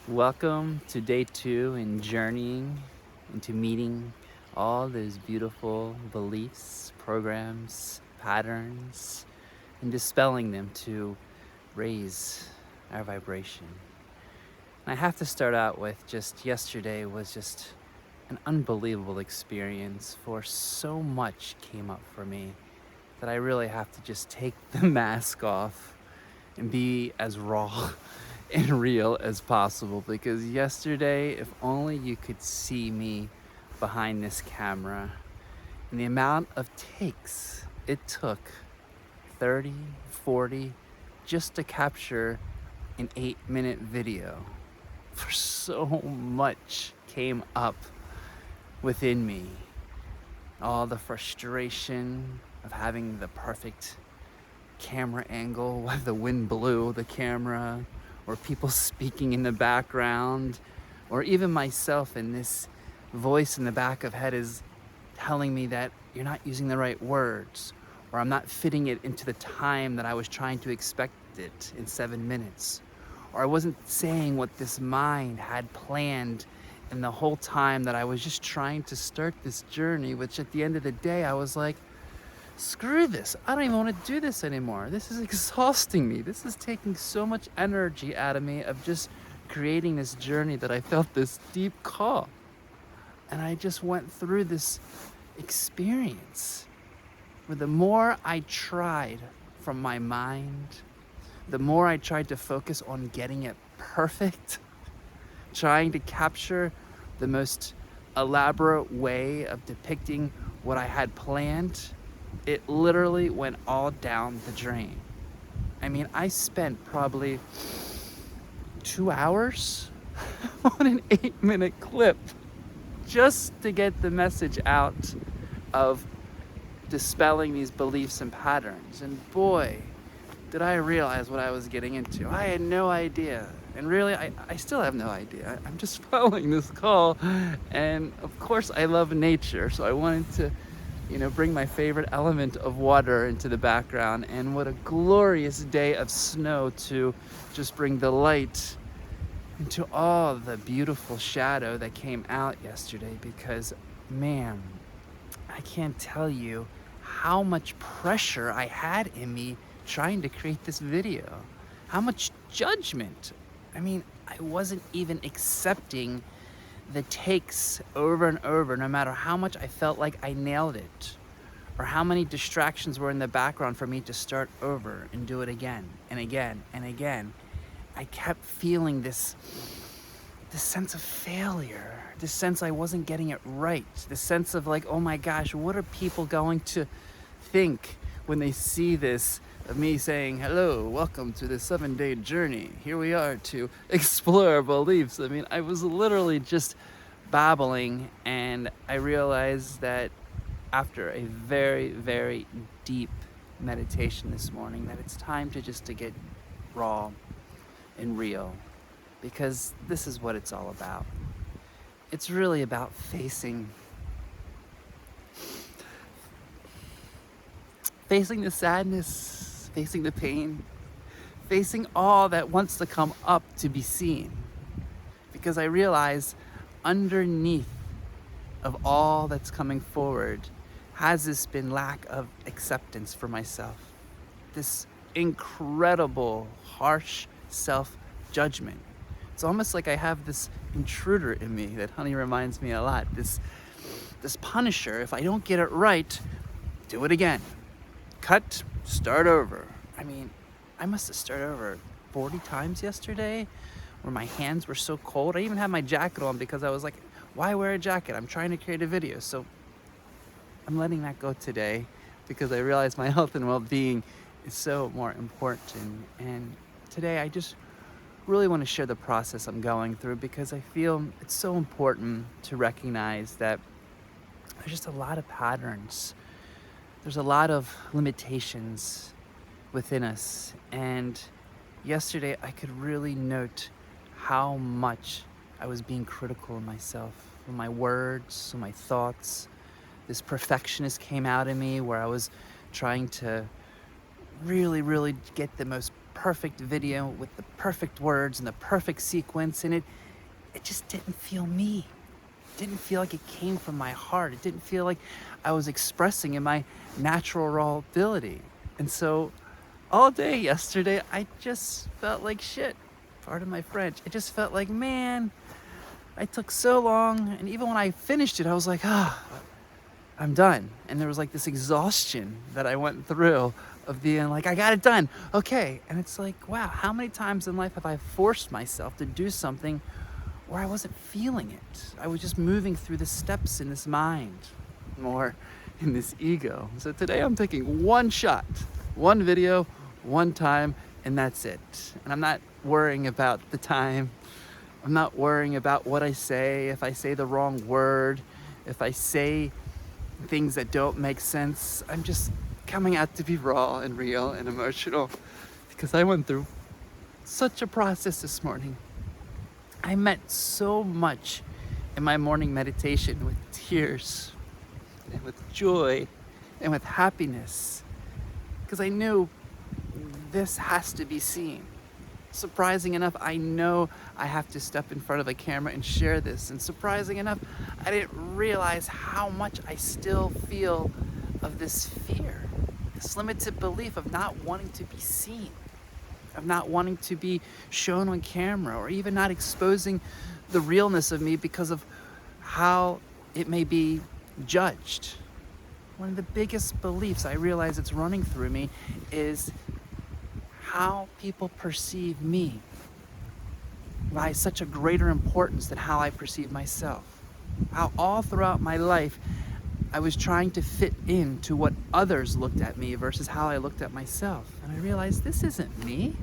Welcome to day 2 in journeying into meeting all those beautiful beliefs, programs, patterns, and dispelling them to raise our vibration. And I have to start out with just yesterday was just an unbelievable experience, for so much came up for me that I really have to just take the mask off and be as raw and real as possible, because yesterday, if only you could see me behind this camera and the amount of takes it took, 30, 40, just to capture an 8-minute video. For so much came up within me. All the frustration of having the perfect camera angle, where the wind blew the camera, or people speaking in the background, or even myself, and this voice in the back of head is telling me that you're not using the right words, or I'm not fitting it into the time that I was trying to expect it in 7 minutes, or I wasn't saying what this mind had planned in the whole time that I was just trying to start this journey, which at the end of the day I was like, screw this, I don't even want to do this anymore. This is exhausting me. This is taking so much energy out of me of just creating this journey that I felt this deep call. And I just went through this experience where the more I tried from my mind, the more I tried to focus on getting it perfect, trying to capture the most elaborate way of depicting what I had planned, it literally went all down the drain. I mean, I spent probably 2 hours on an 8-minute clip just to get the message out of dispelling these beliefs and patterns. And boy, did I realize what I was getting into. I had no idea. And really, I still have no idea. I'm just following this call. And of course, I love nature. So I wanted to bring my favorite element of water into the background. And what a glorious day of snow to just bring the light into all the beautiful shadow that came out yesterday. Because, man, I can't tell you how much pressure I had in me trying to create this video. How much judgment. I mean, I wasn't even accepting the takes over and over, no matter how much I felt like I nailed it, or how many distractions were in the background for me to start over and do it again and again and again. I kept feeling this sense of failure, this sense I wasn't getting it right, this sense of like, oh my gosh, what are people going to think when they see this of me saying, hello, welcome to the 7-day journey. Here we are to explore our beliefs. I mean, I was literally just babbling, and I realized that after a very, very deep meditation this morning, that it's time to get raw and real, because this is what it's all about. It's really about facing the sadness, facing the pain, facing all that wants to come up to be seen. Because I realize underneath of all that's coming forward has this been lack of acceptance for myself. This incredible, harsh self-judgment. It's almost like I have this intruder in me that Honey reminds me a lot. This punisher. If I don't get it right, do it again. Cut, start over. I mean, I must have started over 40 times yesterday, where my hands were so cold. I even had my jacket on because I was like, why wear a jacket? I'm trying to create a video. So I'm letting that go today, because I realize my health and well-being is so more important. And today I just really want to share the process I'm going through, because I feel it's so important to recognize that there's just a lot of patterns. There's a lot of limitations within us. And yesterday I could really note how much I was being critical of myself, of my words, of my thoughts. This perfectionist came out in me, where I was trying to really, really get the most perfect video with the perfect words and the perfect sequence, and it just didn't feel me. It didn't feel like it came from my heart. It didn't feel like I was expressing in my natural raw ability. And so all day yesterday, I just felt like shit. Pardon my French. I just felt like, man, I took so long. And even when I finished it, I was like, I'm done. And there was like this exhaustion that I went through of being like, I got it done. Okay. And it's like, wow, how many times in life have I forced myself to do something where I wasn't feeling it? I was just moving through the steps in this mind, more in this ego. So today I'm taking one shot, one video, one time, and that's it. And I'm not worrying about the time. I'm not worrying about what I say, if I say the wrong word, if I say things that don't make sense. I'm just coming out to be raw and real and emotional, because I went through such a process this morning. I met so much in my morning meditation with tears and with joy and with happiness, because I knew this has to be seen. Surprising enough, I know I have to step in front of a camera and share this. And surprising enough, I didn't realize how much I still feel of this fear, this limited belief of not wanting to be seen, of not wanting to be shown on camera, or even not exposing the realness of me because of how it may be judged. One of the biggest beliefs I realize it's running through me is how people perceive me lies such a greater importance than how I perceive myself. How all throughout my life, I was trying to fit into what others looked at me versus how I looked at myself. And I realized this isn't me.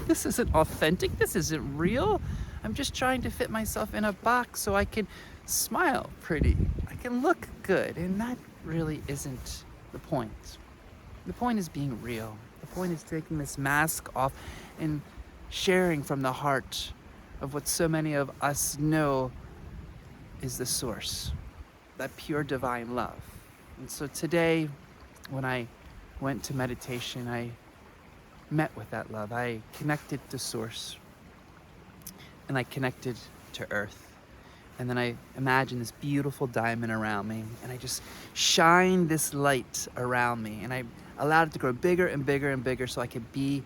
This isn't authentic. This isn't real. I'm just trying to fit myself in a box so I can smile pretty. I can look good. And that really isn't the point. The point is being real. The point is taking this mask off and sharing from the heart of what so many of us know is the source, that pure divine love. And so today, when I went to meditation, I met with that love. I connected to source, and I connected to earth. And then I imagined this beautiful diamond around me, and I just shined this light around me, and I allowed it to grow bigger and bigger and bigger so I could be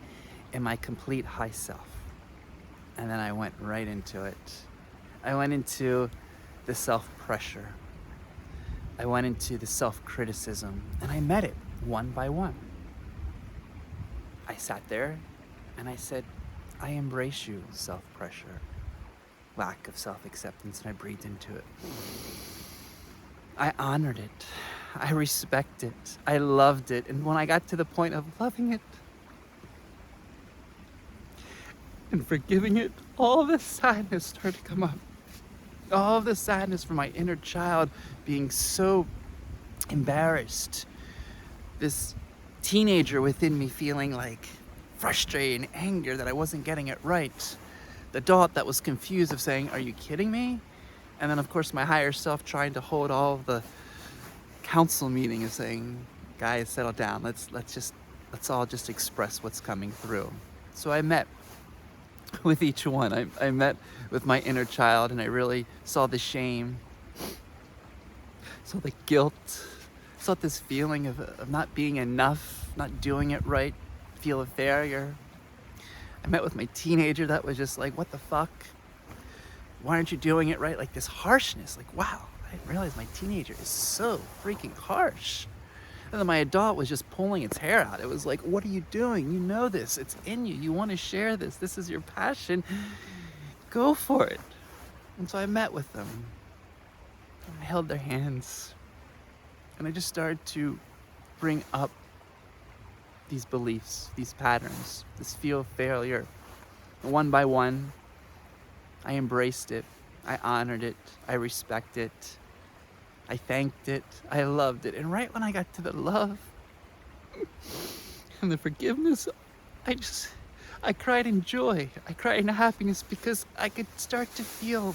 in my complete high self. And then I went right into it. I went into the self-pressure. I went into the self-criticism, and I met it one by one. I sat there and I said, I embrace you, self-pressure, lack of self-acceptance, and I breathed into it. I honored it. I respect it. I loved it. And when I got to the point of loving it and forgiving it, all this sadness started to come up. All of the sadness from my inner child being so embarrassed. This teenager within me feeling like frustrated and anger that I wasn't getting it right. The adult that was confused of saying, are you kidding me? And then of course my higher self trying to hold all of the council meeting and saying, guys, settle down. Let's all just express what's coming through. So I met with each one. I met with my inner child, and I really saw the shame, saw the guilt, saw this feeling of not being enough, not doing it right, feel of failure. I met with my teenager that was just like, what the fuck? Why aren't you doing it right? Like this harshness, like, wow, I didn't realize my teenager is so freaking harsh. And then my adult was just pulling its hair out. It was like, what are you doing? You know this, it's in you. You want to share this. This is your passion. Go for it. And so I met with them. And I held their hands. And I just started to bring up these beliefs, these patterns, this feel of failure. And one by one, I embraced it. I honored it. I respect it. I thanked it. I loved it. And right when I got to the love and the forgiveness, I cried in joy. I cried in happiness because I could start to feel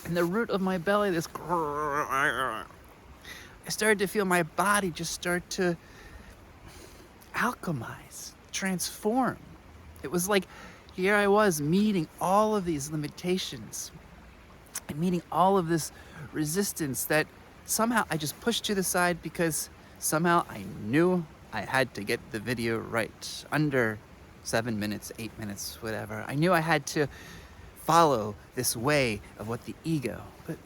in the root of my belly this. I started to feel my body just start to alchemize, transform. It was like, here I was meeting all of these limitations and meeting all of this resistance that somehow I just pushed to the side because somehow I knew I had to get the video right. Under 7 minutes, 8 minutes, whatever. I knew I had to follow this way of what the ego, but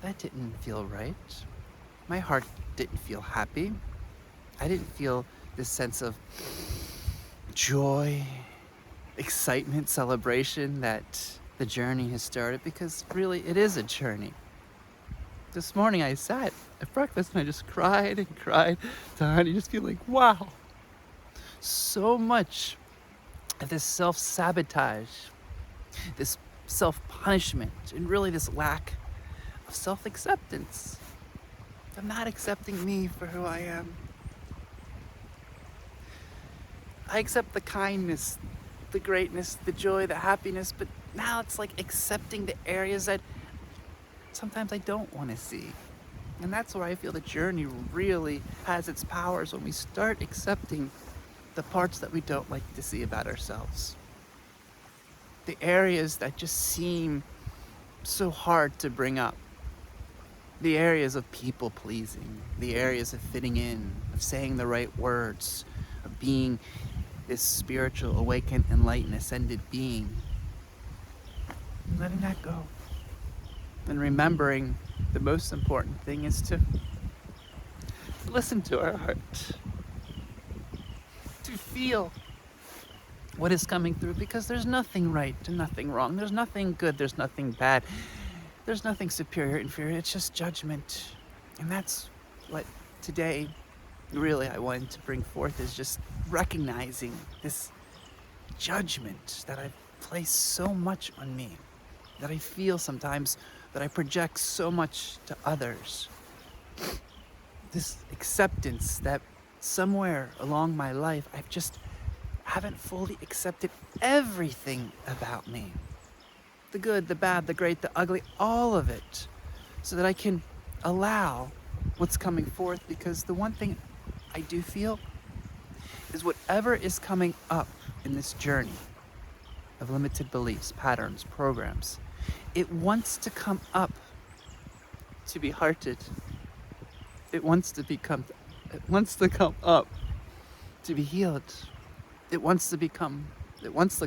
that didn't feel right. My heart didn't feel happy. I didn't feel this sense of joy, excitement, celebration that the journey has started, because really it is a journey. This morning I sat at breakfast and I just cried and cried. You just feel like, wow, so much of this self-sabotage, this self-punishment, and really this lack of self-acceptance. I'm not accepting me for who I am. I accept the kindness, the greatness, the joy, the happiness, but now it's like accepting the areas that sometimes I don't want to see. And that's where I feel the journey really has its powers, when we start accepting the parts that we don't like to see about ourselves. The areas that just seem so hard to bring up. The areas of people pleasing, the areas of fitting in, of saying the right words, of being this spiritual, awakened, enlightened, ascended being. Letting that go. And remembering the most important thing is to listen to our heart. To feel what is coming through, because there's nothing right and nothing wrong. There's nothing good, there's nothing bad. There's nothing superior, inferior, it's just judgment. And that's what today really I wanted to bring forth, is just recognizing this judgment that I've placed so much on me, that I feel sometimes, that I project so much to others. This acceptance that somewhere along my life I've just haven't fully accepted everything about me. The good, the bad, the great, the ugly, all of it, so that I can allow what's coming forth. Because the one thing I do feel is whatever is coming up in this journey of limited beliefs, patterns, programs, it wants to come up to be hearted. It wants to come up to be healed. It wants to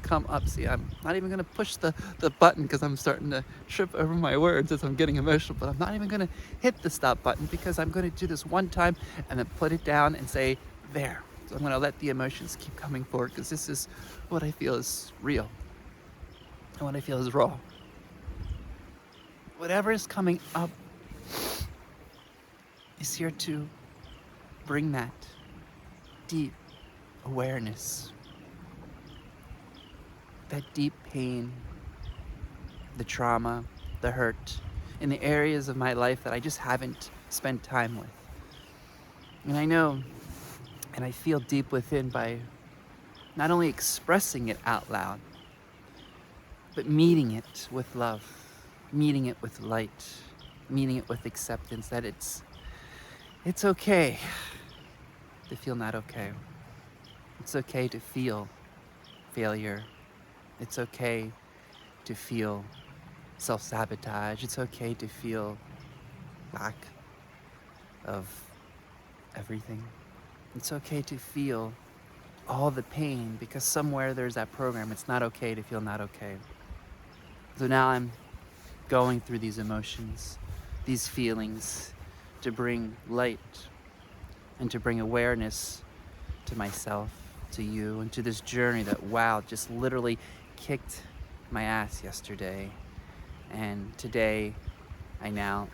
come up. See, I'm not even going to push the button, because I'm starting to trip over my words as I'm getting emotional, but I'm not even going to hit the stop button, because I'm going to do this one time and then put it down and say, there. So I'm going to let the emotions keep coming forward, because this is what I feel is real and what I feel is raw. Whatever is coming up is here to bring that deep awareness, that deep pain, the trauma, the hurt, in the areas of my life that I just haven't spent time with. And I know, and I feel deep within, by not only expressing it out loud, but meeting it with love, meeting it with light, meeting it with acceptance, that it's okay to feel not okay. It's okay to feel failure. It's okay to feel self-sabotage. It's okay to feel lack of everything. It's okay to feel all the pain, because somewhere there's that program. It's not okay to feel not okay. So now I'm going through these emotions, these feelings, to bring light and to bring awareness to myself, to you, and to this journey that, wow, just literally kicked my ass yesterday. And today I now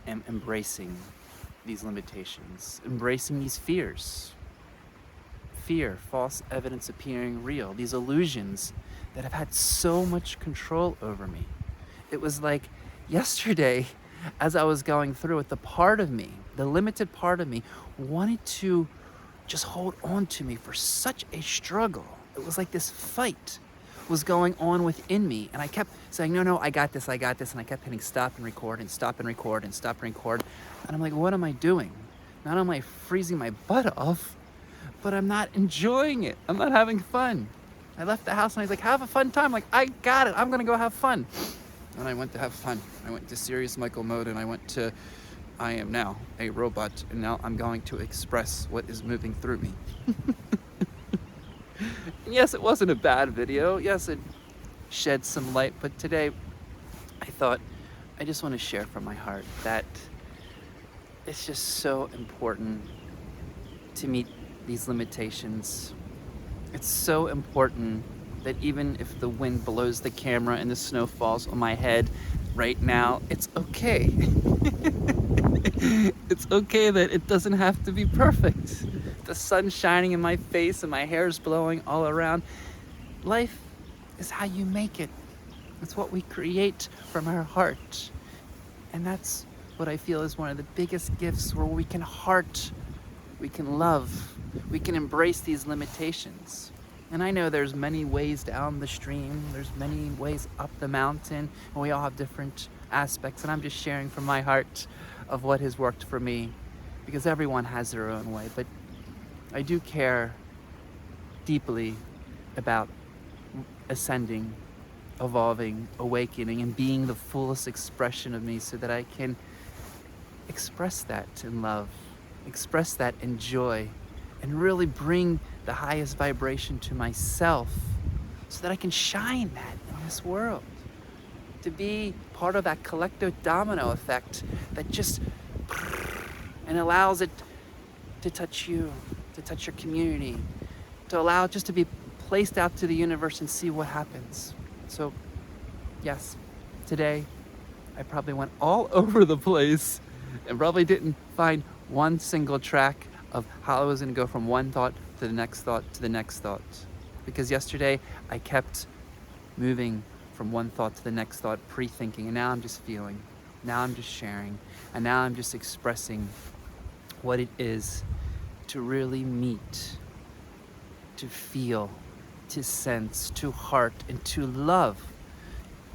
am embracing these limitations, embracing these fears. Fear, false evidence appearing real, these illusions that have had so much control over me. It was like yesterday, as I was going through it, the part of me, the limited part of me, wanted to just hold on to me for such a struggle. It was like this fight was going on within me, and I kept saying, no, I got this, and I kept hitting stop and record and stop and record and stop and record. And I'm like, what am I doing? Not am I freezing my butt off, but I'm not enjoying it. I'm not having fun. I left the house and I was like, have a fun time. Like, I got it. I'm going to go have fun. And I went to have fun. I went to serious Michael mode, and I went to, I am now a robot, and now I'm going to express what is moving through me. And yes, it wasn't a bad video. Yes, it shed some light, but today I thought I just want to share from my heart that it's just so important to meet these limitations. It's so important that even if the wind blows the camera and the snow falls on my head right now, it's okay. It's okay that it doesn't have to be perfect. The sun's shining in my face and my hair's blowing all around. Life is how you make it. It's what we create from our heart. And that's what I feel is one of the biggest gifts, where we can heart, we can love, we can embrace these limitations. And I know there's many ways down the stream, there's many ways up the mountain, and we all have different aspects, and I'm just sharing from my heart of what has worked for me, because everyone has their own way. But I do care deeply about ascending, evolving, awakening, and being the fullest expression of me, so that I can express that in love, express that in joy, and really bring the highest vibration to myself, so that I can shine that in this world. To be part of that collective domino effect that just, and allows it to touch you, to touch your community, to allow it just to be placed out to the universe and see what happens. So yes, today I probably went all over the place and probably didn't find one single track of how I was going to go from one thought to the next thought to the next thought. Because yesterday I kept moving from one thought to the next thought, pre-thinking, and now I'm just feeling. Now I'm just sharing, and now I'm just expressing what it is to really meet, to feel, to sense, to heart, and to love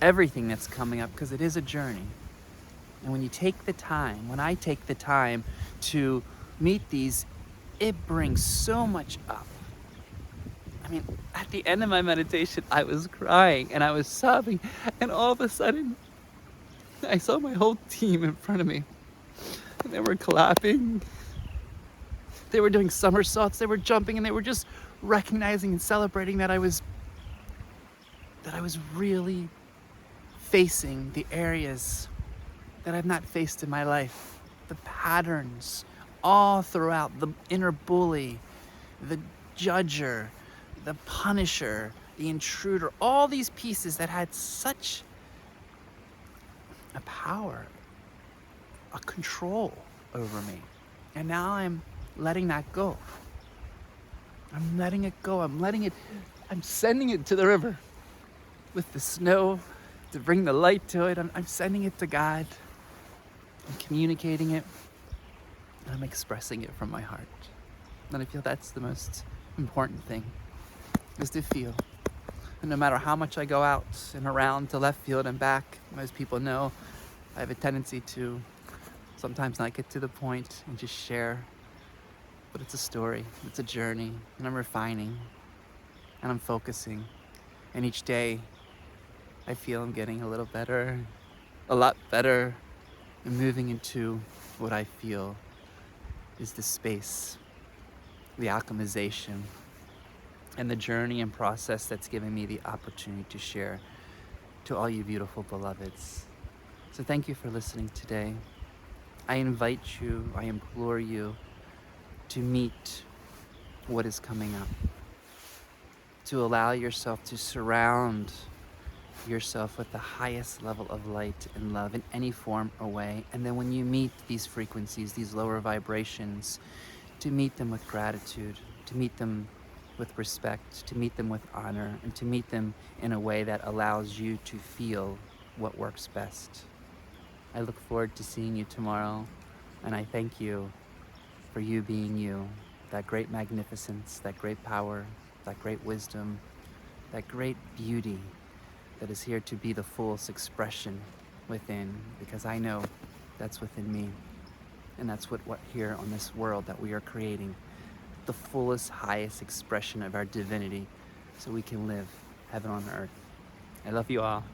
everything that's coming up, because it is a journey. And when you take the time, when I take the time to meet these, it brings so much up. I mean, at the end of my meditation, I was crying and I was sobbing, and all of a sudden, I saw my whole team in front of me, and they were clapping, they were doing somersaults, they were jumping, and they were just recognizing and celebrating that I was really facing the areas that I've not faced in my life, the patterns all throughout, the inner bully, the judger, the punisher, the intruder, all these pieces that had such a power, a control over me. And now I'm letting that go. I'm letting it go. I'm sending it to the river with the snow to bring the light to it. I'm sending it to God. I'm communicating it. And I'm expressing it from my heart. And I feel that's the most important thing, is to feel. And no matter how much I go out and around to left field and back, most people know I have a tendency to sometimes not get to the point and just share. But it's a story, it's a journey, and I'm refining, and I'm focusing. And each day, I feel I'm getting a little better, a lot better, and moving into what I feel is the space, the alchemization, and the journey and process that's given me the opportunity to share to all you beautiful beloveds. So thank you for listening today. I invite you, I implore you to meet what is coming up, to allow yourself to surround yourself with the highest level of light and love in any form or way. And then when you meet these frequencies, these lower vibrations, to meet them with gratitude, to meet them with respect, to meet them with honor, and to meet them in a way that allows you to feel what works best. I look forward to seeing you tomorrow, and I thank you for you being you, that great magnificence, that great power, that great wisdom, that great beauty that is here to be the fullest expression within, because I know that's within me. And that's what here on this world that we are creating, the fullest, highest expression of our divinity, so we can live heaven on earth. I love you all.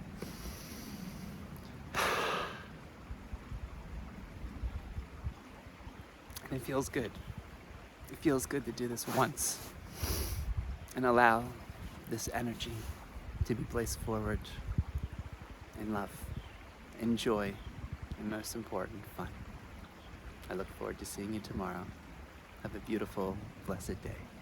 And it feels good. It feels good to do this once and allow this energy to be placed forward in love, in joy, and most important, fun. I look forward to seeing you tomorrow. Have a beautiful, blessed day.